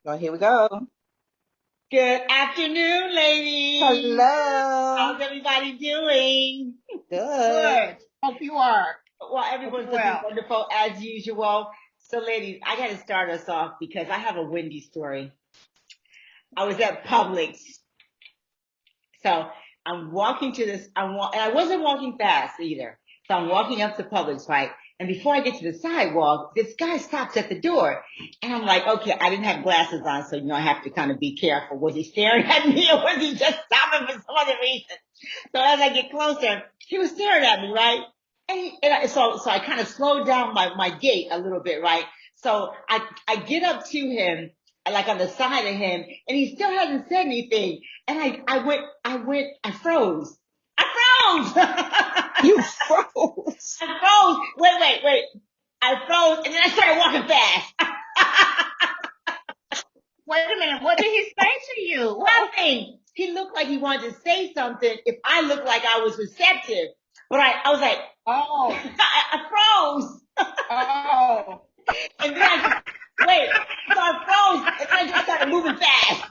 So here we go. Good afternoon, ladies. Hello. How's everybody doing? Good. Good. Hope you are. Well, Hope you everyone's looking well. wonderful as usual. So, ladies, I got to start us off because I have a windy story. I was at Publix, so I'm walking to this. And I wasn't walking fast either. So I'm walking up to Publix, right? And before I get to the sidewalk, this guy stops at the door, and I'm like, okay, I didn't have glasses on, so I have to kind of be careful. Was he staring at me, or was he just stopping for some other reason? So as I get closer, he was staring at me, right? So I kind of slowed down my gait a little bit, right? So I get up to him, like on the side of him, and he still hasn't said anything. And I froze. I froze. You froze. I froze. Wait. I froze, and then I started walking fast. Wait a minute. What did he say to you? Nothing. He looked like he wanted to say something if I looked like I was receptive. But I was like, Oh, I froze. oh. And then wait, so I froze, and then I just started moving fast.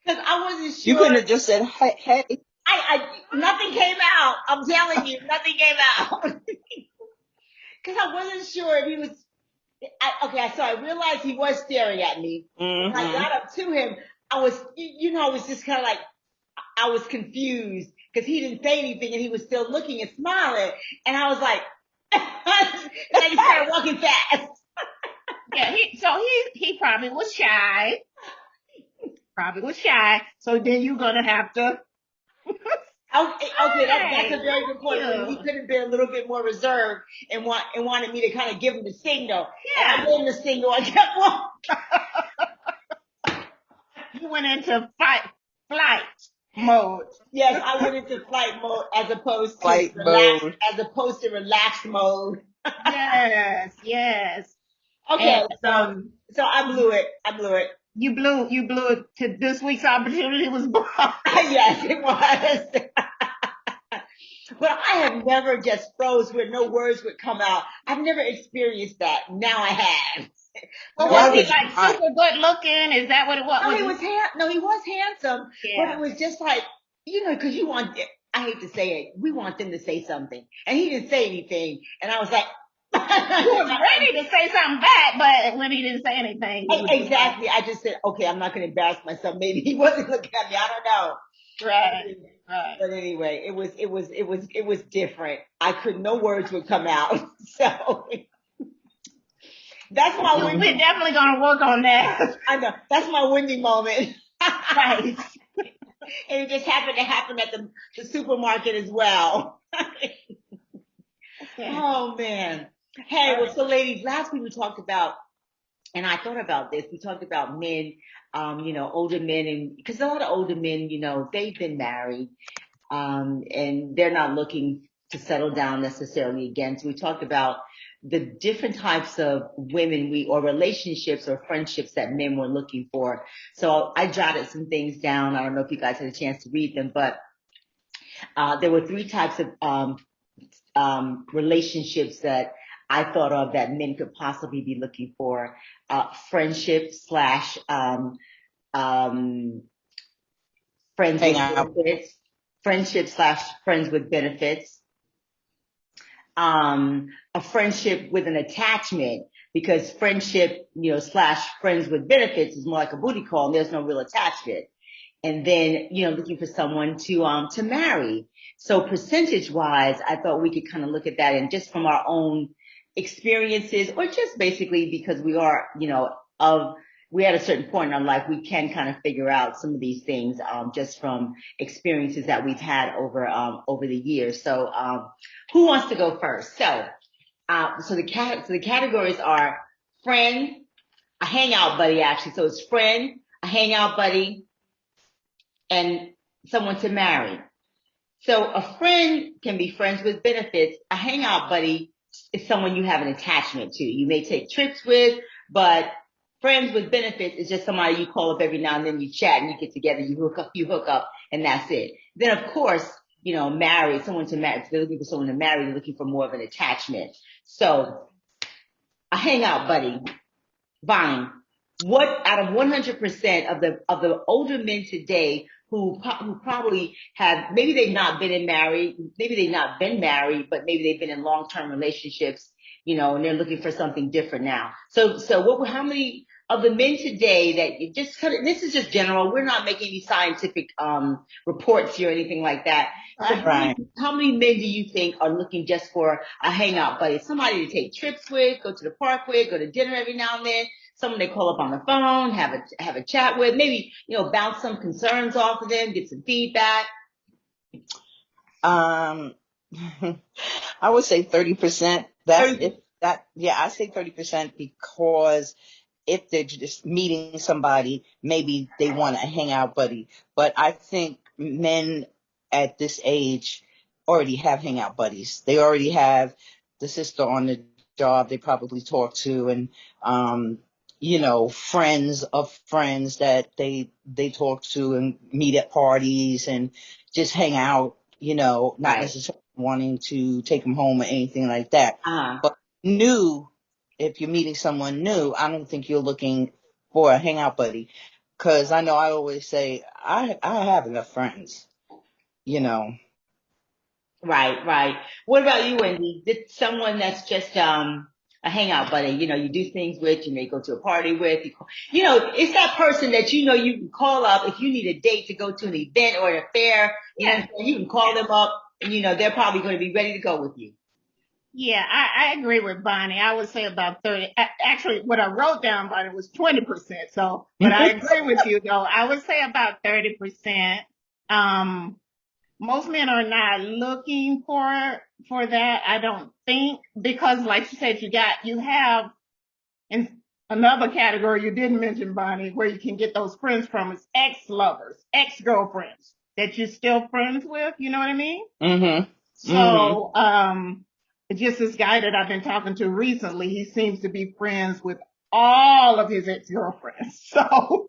Because I wasn't You sure. couldn't have just said, hey. Nothing came out. I'm telling you, nothing came out. Because I wasn't sure if he was, so I realized he was staring at me. When I Mm-hmm. got up to him, I was just kind of like, I was confused because he didn't say anything and he was still looking and smiling. And I was like, and I just started walking fast. Yeah, he probably was shy. Probably was shy. So then you're gonna have to. Okay, that's a Hey, very good point. He you. could have been a little bit more reserved and wanted me to kind of give him the signal. And I Yeah. gave him the signal. I kept walking. You went into flight mode. Yes, I went into flight mode Flight mode. as opposed to relaxed mode. Yes, yes. Okay, And so I blew it. I blew it. you blew it to this week's opportunity was blocked. Yes, it was. But I have never just froze where no words would come out. I've never experienced that. Now I have. Well, No, Why was he would you like not? super good looking? Is that what it was? no, Was he? he was handsome, but it Yeah. was just like, because I hate to say it, we want them to say something. And he didn't say anything. And I was like, You was ready to say something back, but when he didn't say anything, you was just like, exactly. I just said, okay, I'm not going to embarrass myself. Maybe he wasn't looking at me. I don't know. right, right. But anyway, it was different. No words would come out. So that's my We're windy. definitely gonna work on that. I know that's my windy moment. Right. And it just happened to happen at the supermarket as well. Okay. Oh man. Hey, All well, right. so ladies, last week we talked about, and I thought about this. We talked about men, older men, and because a lot of older men, they've been married, and they're not looking to settle down necessarily again. So we talked about the different types of women or relationships or friendships that men were looking for. So I jotted some things down. I don't know if you guys had a chance to read them, but there were three types of relationships that I thought of that men could possibly be looking for. Friendship slash um, friends Hang with out. benefits. Friendship slash friends with benefits. A friendship with an attachment, because friendship, slash friends with benefits is more like a booty call and there's no real attachment. And then, looking for someone to marry. So percentage wise, I thought we could kind of look at that, and just from our own experiences, or just basically because we are, we at a certain point in our life, we can kind of figure out some of these things, just from experiences that we've had over the years. So, who wants to go first? So the categories are friend, a hangout buddy actually. So it's friend, a hangout buddy, and someone to marry. So a friend can be friends with benefits. A hangout buddy is someone you have an attachment to. You may take trips with, but friends with benefits is just somebody you call up every now and then, you chat and you get together, you hook up, and that's it. Then of course, marry, someone to marry. If they're looking for someone to marry, they're looking for more of an attachment. So a hangout buddy. Bonnie, what out of 100% of the older men today who probably have, maybe they've not been married, maybe they've not been married, but maybe they've been in long-term relationships, and they're looking for something different now. So how many of the men today that you just kind of, this is just general, we're not making any scientific reports here or anything like that. So Right. how many men do you think are looking just for a hangout buddy, somebody to take trips with, go to the park with, go to dinner every now and then, someone they call up on the phone, have a chat with, maybe, bounce some concerns off of them, get some feedback? I would say 30%. I say 30% because if they're just meeting somebody, maybe they want a hangout buddy. But I think men at this age already have hangout buddies. They already have the sister on the job they probably talk to, and friends of friends that they talk to and meet at parties and just hang out, not Right. necessarily wanting to take them home or anything like that. Uh-huh. But if you're meeting someone new, I don't think you're looking for a hangout buddy. Because I know I always say, I have enough friends, Right. What about you, Wendy? Did someone that's just a hangout buddy, you do things with, you may go to a party with, it's that person that you can call up if you need a date to go to an event or an affair, you can call them up and they're probably going to be ready to go with you. Yeah, I agree with Bonnie. I would say about 30. Actually, what I wrote down, Bonnie, was 20%. So, but I agree with you, though. I would say about 30%. Most men are not looking for that, I don't think, because like you said, you have in another category you didn't mention, Bonnie, where you can get those friends from is ex-lovers, ex-girlfriends that you're still friends with. You know what I mean? Mm-hmm. So, just this guy that I've been talking to recently, he seems to be friends with all of his ex-girlfriends. So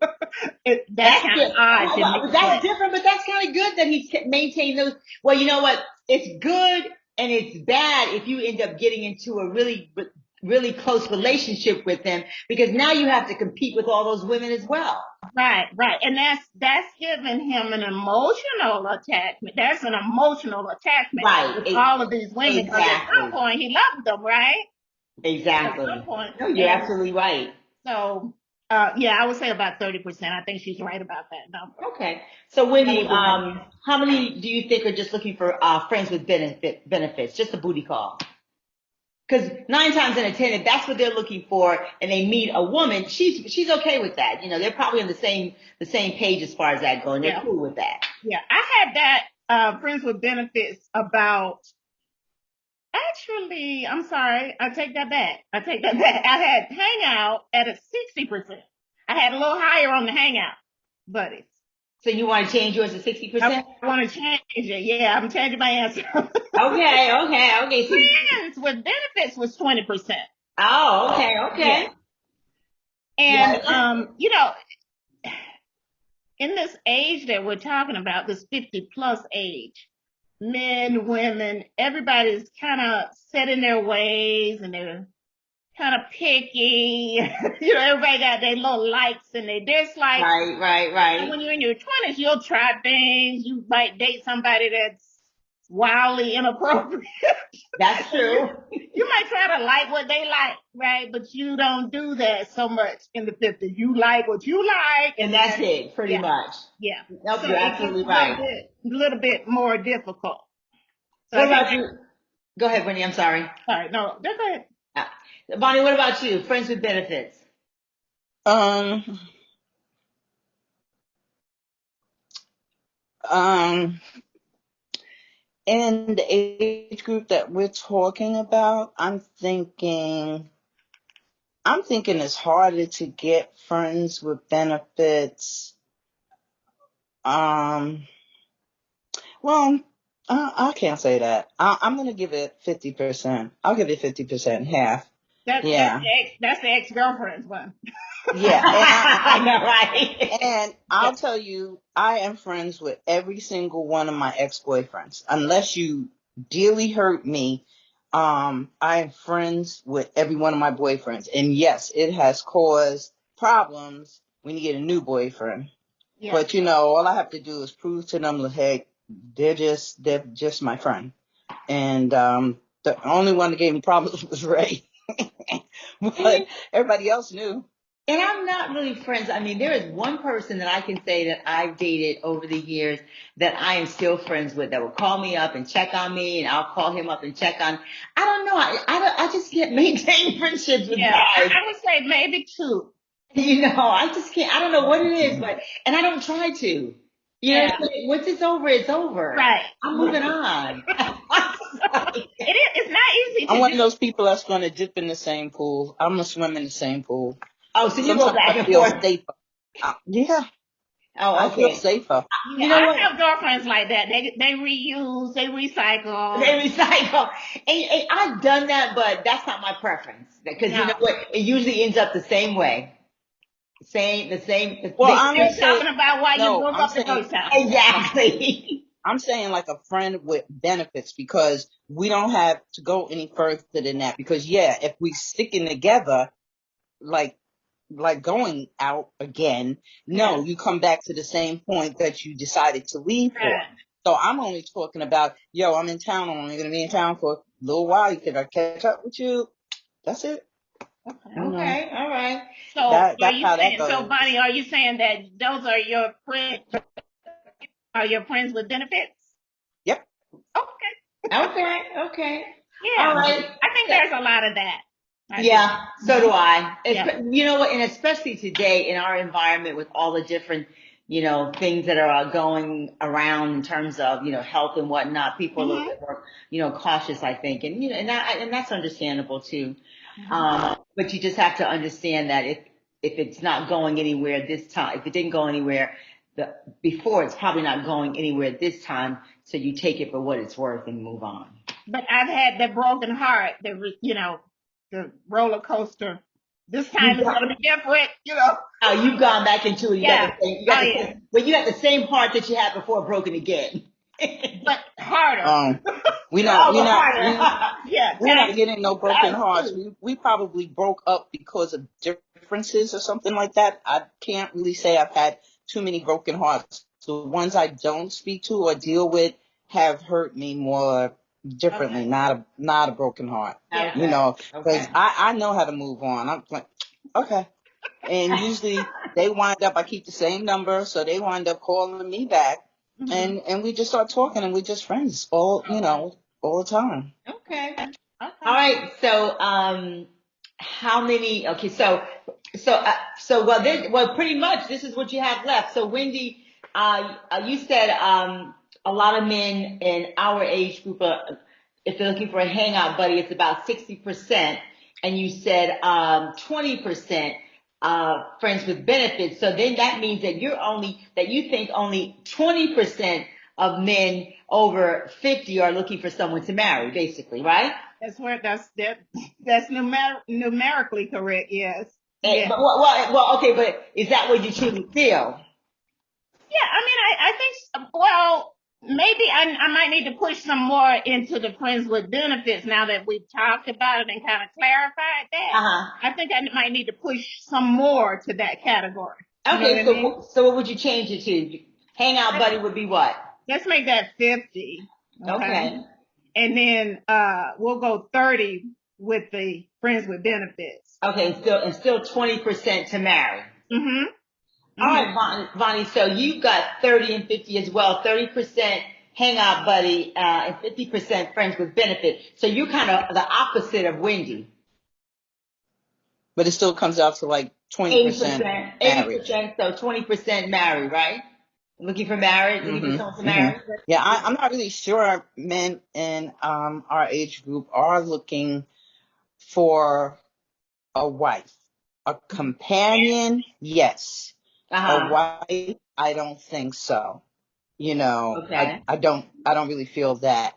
that's kind of good. odd to me. That's different, but that's kind of good that he maintained those. Well, you know what? It's good and it's bad if you end up getting into a really close relationship with them, because now you have to compete with all those women as well. Right. And that's giving him an emotional attachment. That's an emotional attachment Right. with all of these women, because at some Exactly. point he loved them, right? Exactly. At some point. No, you're absolutely right. So, yeah, I would say about 30%. I think she's right about that number. Okay. So Wendy, how many do you think are just looking for friends with benefits, just a booty call? Because 9 times out of 10, if that's what they're looking for, and they meet a woman, she's okay with that. They're probably on the same page as far as that going. They're cool with that. Yeah, I had that friends with benefits about. Actually, I'm sorry. I take that back. I had hangout at a 60%. I had a little higher on the hangout buddies. So you want to change yours to 60%? I want to change it. Yeah, I'm changing my answer. Okay. Friends with benefits was 20%. Oh, okay. Yeah. And in this age that we're talking about, this 50 plus age, men, women, everybody's kind of set in their ways and they're kind of picky. Everybody got their little likes and their dislikes. Right. And when you're in your 20s, you'll try things. You might date somebody that's wildly inappropriate. That's true. You might try to like what they like, right? But you don't do that so much in the 50s. You like what you like. And that's it, pretty much. Yeah. Nope, So you're absolutely right. A little bit more difficult. So what about you? Go ahead, Wendy. I'm sorry. Sorry. No, go ahead. Bonnie, what about you? Friends with benefits? In the age group that we're talking about, I'm thinking it's harder to get friends with benefits. Well, I can't say that. I'm going to give it 50%. I'll give it 50%, half. That's the ex-girlfriend's one. Yeah. I know, right? And I'll tell you, I am friends with every single one of my ex-boyfriends. Unless you dearly hurt me, I am friends with every one of my boyfriends. And yes, it has caused problems when you get a new boyfriend. Yeah. But all I have to do is prove to them, hey, they're just my friend. And the only one that gave me problems was Ray. But everybody else knew. And I'm not really friends. I mean, there is one person that I can say that I've dated over the years that I am still friends with, that will call me up and check on me, and I'll call him up and check on. I don't know. I just can't maintain friendships with Yeah, guys. I would say maybe 2. I just can't. I don't know what it is, and I don't try to. Yeah. Once it's over, it's over. Right. I'm moving on. It's not easy to I'm one of do. those people that's going to dip in the same pool. I'm going to swim in the same pool. Oh, so you Sometimes go back I and feel forth. safer. Yeah, Oh, I feel okay. safer. Yeah, You know I what? have girlfriends like that. They reuse, they recycle. They recycle. And I've done that, but that's not my preference. Because you know No. what? It usually ends up the same way. The same. Well, I'm They're going to say, talking about why you no, broke up the first time. Exactly. I'm saying like a friend with benefits, because we don't have to go any further than that. Because yeah, if we sticking together, like going out again, no, Yeah. you come back to the same point that you decided to leave for. Right. So I'm only talking about, I'm in town. I'm only going to be in town for a little while. Can I catch up with you? That's it. Okay. Okay. All right. So That's are you how that saying, so goes. Bonnie, are you saying that those are your friends, are your friends with benefits? Yep. Okay. Okay. Okay. All Yeah. right. I think there's a lot of that. I do. Yeah, so do I. Yeah. You know what? And especially today in our environment with all the different, things that are going around in terms of, health and whatnot, people are a little Hmm. bit more, cautious, I think. And, and that's understandable too. Hmm. But you just have to understand that if it's not going anywhere this time, if it didn't go anywhere before, it's probably not going anywhere this time. So you take it for what it's worth and move on. But I've had that broken heart, the roller coaster. This time is going to be different. Oh, you've gone back into it. You got Yeah. the same. Oh, yeah. Well, you got the same heart that you had before broken again. But harder. We not Oh, we but not we harder. Yeah. we're not getting no broken Times hearts. 2. We probably broke up because of differences or something like that. I can't really say I've had too many broken hearts. The ones I don't speak to or deal with have hurt me more differently. Okay. Not a broken heart. Yeah. Because Okay. I know how to move on. I'm like, okay. And usually they wind up, I keep the same number, so they wind up calling me back, Hmm. and we just start talking, and we're just friends all the time. Okay. Okay. All Okay. right. So, how many? Okay. Well, pretty much this is what you have left. So, Wendy, you said a lot of men in our age group are, if they're looking for a hangout buddy, it's about 60%, and you said 20% friends with benefits. So then that means that you think only 20% of men over 50 are looking for someone to marry, basically, right? That's numerically correct. Yes. And, Yeah. but okay, but is that what you truly feel? Yeah. I mean, I think, well, maybe I might need to push some more into the friends with benefits now that we've talked about it and kind of clarified that. Uh-huh. I think I might need to push some more to that category. You know what Okay, I mean? so what would you change it to? Hangout buddy would be what? Let's make that 50. Okay. Okay. And then we'll go 30 with the friends with benefits. Okay, and still 20% to marry. Mm-hmm. All Mm-hmm. right, Vonnie, so you've got 30 and 50 as well, 30% hangout buddy, and 50% friends with benefit. So you're kind of the opposite of Wendy. But it still comes out to like 20% 80%, marriage. 80%, so 20% married, right? Looking for marriage, looking for someone to marry? Yeah, I'm not really sure men in our age group are looking for a wife. A companion, yes. A Uh-huh. wife, I don't think so. Okay. I don't really feel that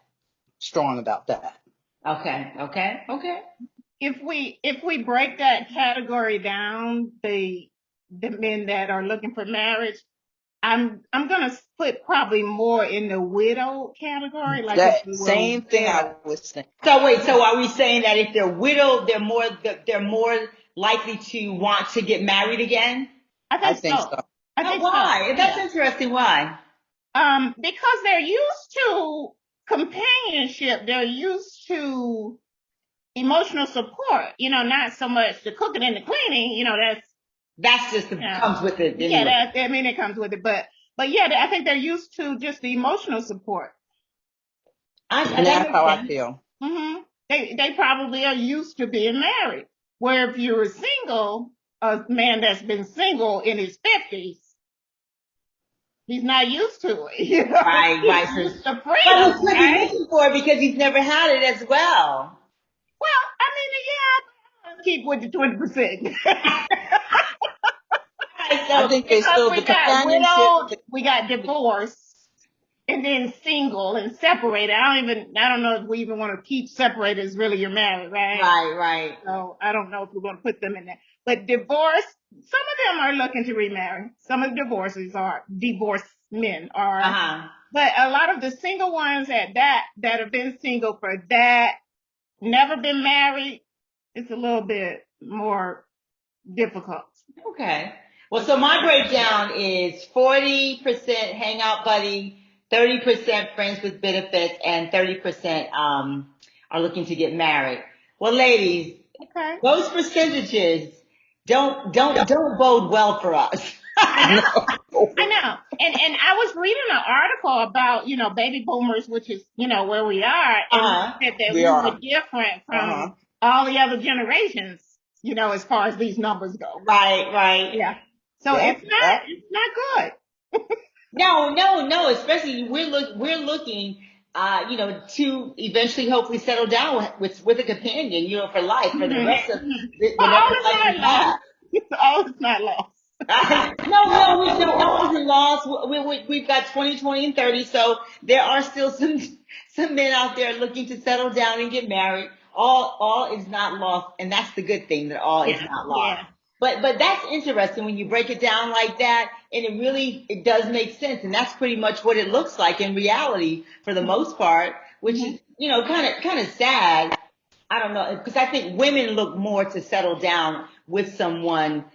strong about that. Okay. Okay. Okay. If we break that category down, the men that are looking for marriage, I'm gonna put probably more in the widow category, like if That they were, same thing yeah. I was thinking. So wait, so are we saying that if they're widowed, they're more likely to want to get married again? I I think think so. so. I Oh, think so. why? That's Yeah. interesting. Why? Because they're used to companionship. They're used to emotional support. Not so much the cooking and the cleaning. That's just comes with it Yeah, anyway. I mean, it comes with it. But yeah, I think they're used to just the emotional support. And That that's makes how I sense. feel. They probably are used to being married. Where if you're single, a man that's been single in his 50s, he's not used to it. Right, He's right. used to But he freedom, could be right? looking for it because he's never had it as well. Well, I mean, yeah, let's keep with the 20%. Right, I so think there's Because still the we got companionship. widowed, we got divorced, and then single and separated. I don't know if we even want to keep separated as really you're married, right? right. So I don't know if we're going to put them in there. But divorce, some of them are looking to remarry. Some of the divorced men are. Uh-huh. But a lot of the single ones that have been single for that, never been married, it's a little bit more difficult. Okay. Well, so my breakdown is 40% hangout buddy, 30% friends with benefits, and 30% are looking to get married. Well, ladies, Okay. those percentages don't bode well for us. I No. know. I know. And I was reading an article about, baby boomers, which is, where we are, and Uh-huh. said that We we were are. different Uh-huh. from all the other generations, as far as these numbers go. Right. Yeah. So Yep. Yep. it's not good. No. Especially we're looking, to eventually hopefully settle down with a companion, for life for the rest of But whatever all is life not we have. lost. All is not lost. No, all isn't lost. We've got 20, 20, and 30, so there are still some men out there looking to settle down and get married. All is not lost, and that's the good thing that all is Yeah. not lost. Yeah. But that's interesting when you break it down like that, and it does make sense, and that's pretty much what it looks like in reality for the most part, which is kind of sad. I don't know, because I think women look more to settle down with someone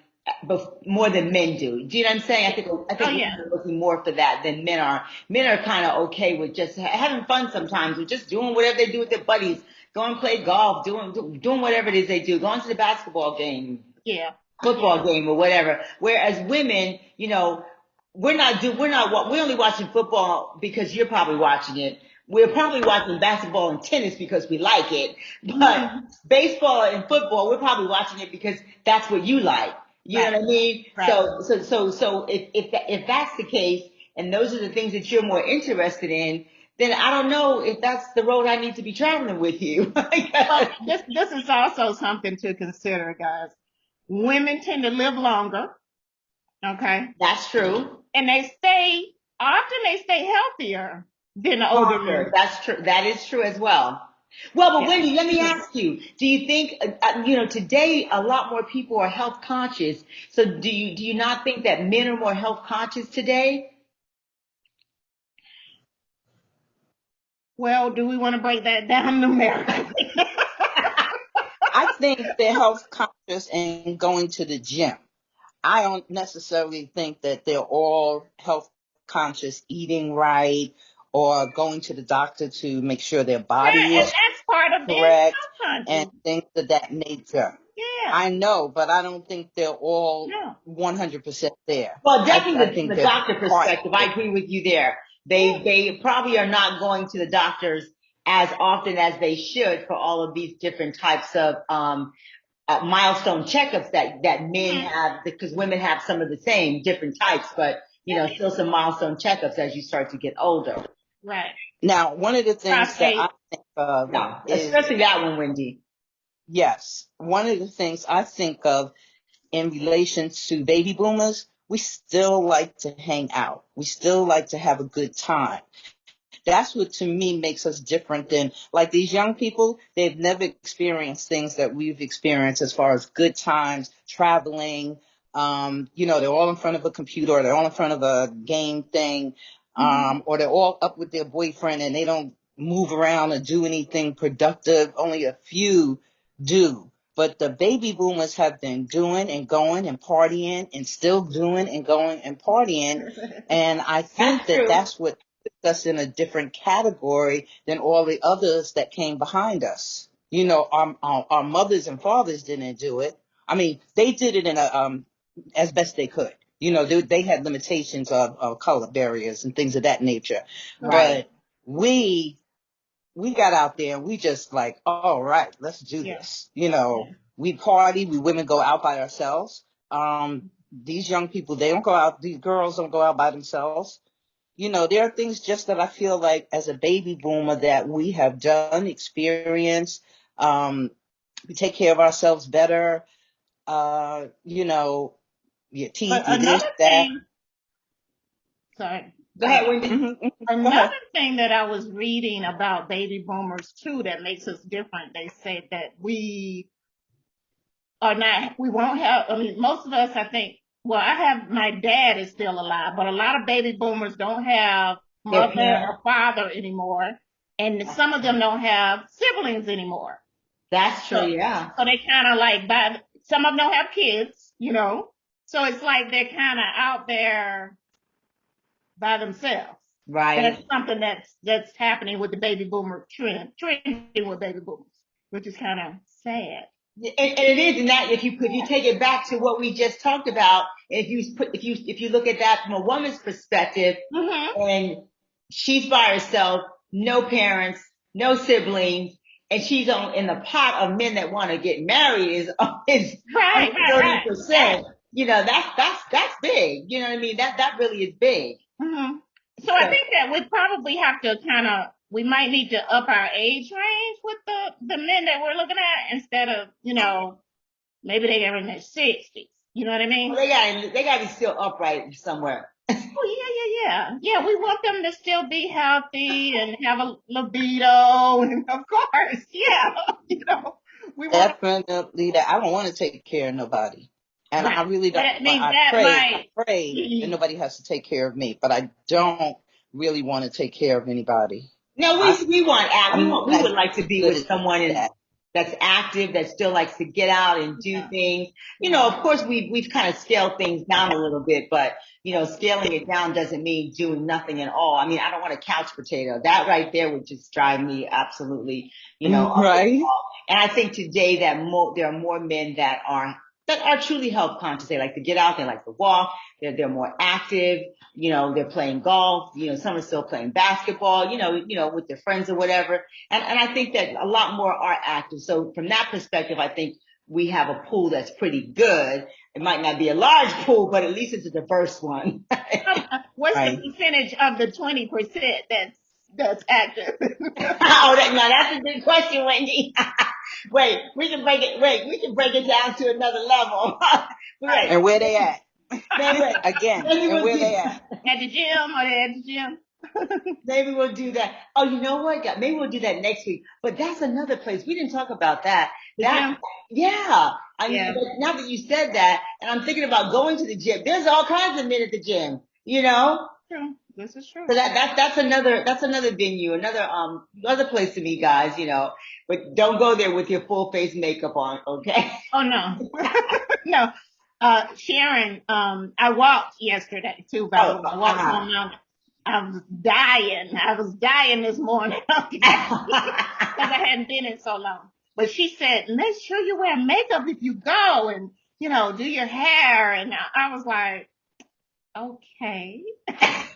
more than men do. Do you know what I'm saying? I Oh think yeah. women are looking more for that than men are. Men are kind of okay with just having fun sometimes, or just doing whatever they do with their buddies, going to play golf, doing whatever it is they do, going to the basketball game, Yeah. football game, or whatever. Whereas women, we're only watching football because you're probably watching it. We're probably watching basketball and tennis because we like it. But Mhm. baseball and football, we're probably watching it because that's what you like. You know Right. what I mean? Right. So if that's the case, and those are the things that you're more interested in, then I don't know if that's the road I need to be traveling with you. Well, this is also something to consider, guys. Women tend to live longer, okay? That's true. And often they stay healthier than the older Longer. men. That's true. That is true as well. Well, but Yeah. Wendy, let me ask you: do you think, today a lot more people are health conscious? So do you not think that men are more health conscious today? Well, do we want to break that down numerically? I think they're health conscious and going to the gym. I don't necessarily think that they're all health conscious, eating right, or going to the doctor to make sure their body Yeah, and is that's part of being correct health and conscious. things of that nature. Yeah. I know, but I don't think they're all No. 100% there. Well, I definitely think the they're doctor part perspective, of I it. agree with you there. Yeah. They probably are not going to the doctors as often as they should for all of these different types of milestone checkups that men Mhm. have, because women have some of the same different types, but still some milestone checkups as you start to get older. Right. Now, one of the things that I Prostate. think of Yeah, is, especially that one, Wendy. yes, one of the things I think of in relation to baby boomers, we still like to hang out. We still like to have a good time. That's what to me makes us different than like these young people. They've never experienced things that we've experienced as far as good times, traveling, They're all in front of a computer, or they're all in front of a game thing, or they're all up with their boyfriend and they don't move around or do anything productive. Only a few do. But the baby boomers have been doing and going and partying and still doing and going and partying. And I think that's what puts us in a different category than all the others that came behind us. Our mothers and fathers didn't do it. I mean, they did it in as best they could. They had limitations of color barriers and things of that nature. Right. But we got out there and we just like, all right, let's do this. We party, we women go out by ourselves. These young people, they don't go out, these girls don't go out by themselves. There are things just that I feel like as a baby boomer that we have done, experienced. We take care of ourselves better. Your teeth, But this, another that. thing, sorry. Go ahead, Wendy. Another thing that I was reading about baby boomers too that makes us different. They said that we won't have, I mean, most of us, I think, my dad is still alive, but a lot of baby boomers don't have mother or father anymore. And some of them don't have siblings anymore. That's true, yeah. So they kind of like, some of them don't have kids, So it's like they're kind of out there by themselves. Right. That's something that's happening with the baby boomer trending with baby boomers, which is kind of sad. And it is, and that if you take it back to what we just talked about, if you look at that from a woman's perspective, and she's by herself, no parents, no siblings, and she's in the pot of men that want to get married is 30%. That's big. You know what I mean? That really is big. So I think that we probably have to we might need to up our age range with the men that we're looking at instead of, maybe they're in their 60s. You know what I mean? Well, they got to be still upright somewhere. Oh, yeah. Yeah, we want them to still be healthy and have a libido. And of course, yeah, we want definitely that. I don't want to take care of nobody. And I really don't. I pray that nobody has to take care of me, but I don't really want to take care of anybody. No, we would like to be with someone that's active, that still likes to get out and do things. Of course, we've kind of scaled things down a little bit, but scaling it down doesn't mean doing nothing at all. I mean, I don't want a couch potato. That right there would just drive me absolutely, right. And I think today that there are more men that are truly health conscious. They like to get out. They like to walk. They're more active. They're playing golf. Some are still playing basketball, with their friends or whatever. And I think that a lot more are active. So from that perspective, I think we have a pool that's pretty good. It might not be a large pool, but at least it's a diverse one. What's the percentage of the 20% that's active? That's a good question, Wendy. Wait, we can break it down to another level. Right. And where they at? Again, and where they at? At the gym, or they at the gym? Maybe we'll do that. Oh, you know what? Maybe we'll do that next week. But that's another place. We didn't talk about that. Yeah. I mean, now that you said that, and I'm thinking about going to the gym. There's all kinds of men at the gym. True. This is true. So that's another venue, another place to meet guys. But don't go there with your full face makeup on, okay? Oh no, no. Sharon, I walked yesterday too. By the way, I walked home. I was dying this morning because I hadn't been in so long. But she said, make sure you wear makeup if you go, and do your hair. And I was like, okay. I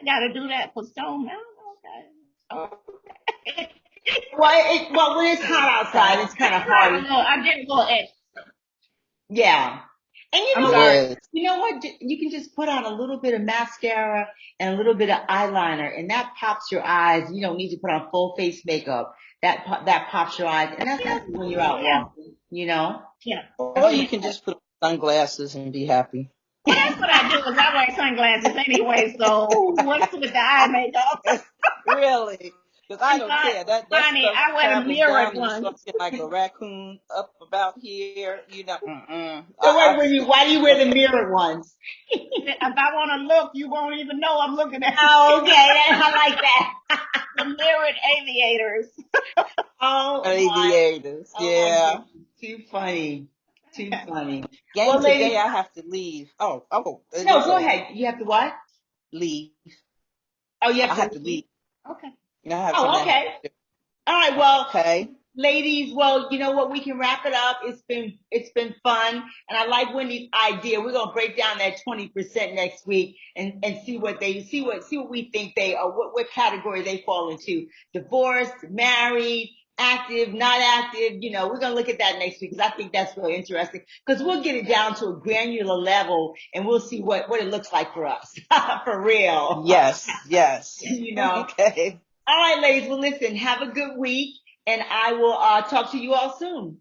gotta do that for Stone Mountain. Okay. Well, when it's hot outside, it's kind of hard. No, I didn't go extra. Yeah. And you know what? You can just put on a little bit of mascara and a little bit of eyeliner, and that pops your eyes. You don't need to put on full face makeup. That pops your eyes, and that's when you're out walking. Yeah. Or you can just put on sunglasses and be happy. Well, that's what I do, is I wear sunglasses anyway, so what's with the eye makeup? Really? Because I don't care. That Bonnie, stuff I wear the travels mirrored down the ones. instruction like a raccoon up about here. You know, So I why do you wear the mirrored ones? If I want to look, you won't even know I'm looking at Oh, okay. I like that. the mirrored aviators. aviators. Oh my Yeah. goodness. Too funny. Too funny. Gang Well, today, ladies, I have to leave. Oh, it no, is go over. ahead. You have to what? Leave. Oh, you I have to have to leave? leave. Okay. You know, I have Oh, something I have okay. to All right. do. Well, Okay. ladies, well, you know what? We can wrap it up. It's been fun. And I like Wendy's idea. We're gonna break down that 20% next week and see what we think they are, what category they fall into. Divorced, married, active, not active. We're gonna look at that next week because I think that's really interesting. Because we'll get it down to a granular level and we'll see what it looks like for us. For real. Yes. Yes. you know. Okay. All right, ladies. Well, listen, have a good week, and I will talk to you all soon.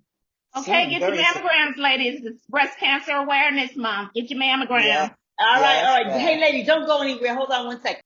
Okay, Soon. get your Very soon. mammograms, ladies. It's Breast Cancer Awareness Month. Get your Yes. mammogram. All right, all Yes. right. Hey, Yes. ladies, don't go anywhere. Hold on one second.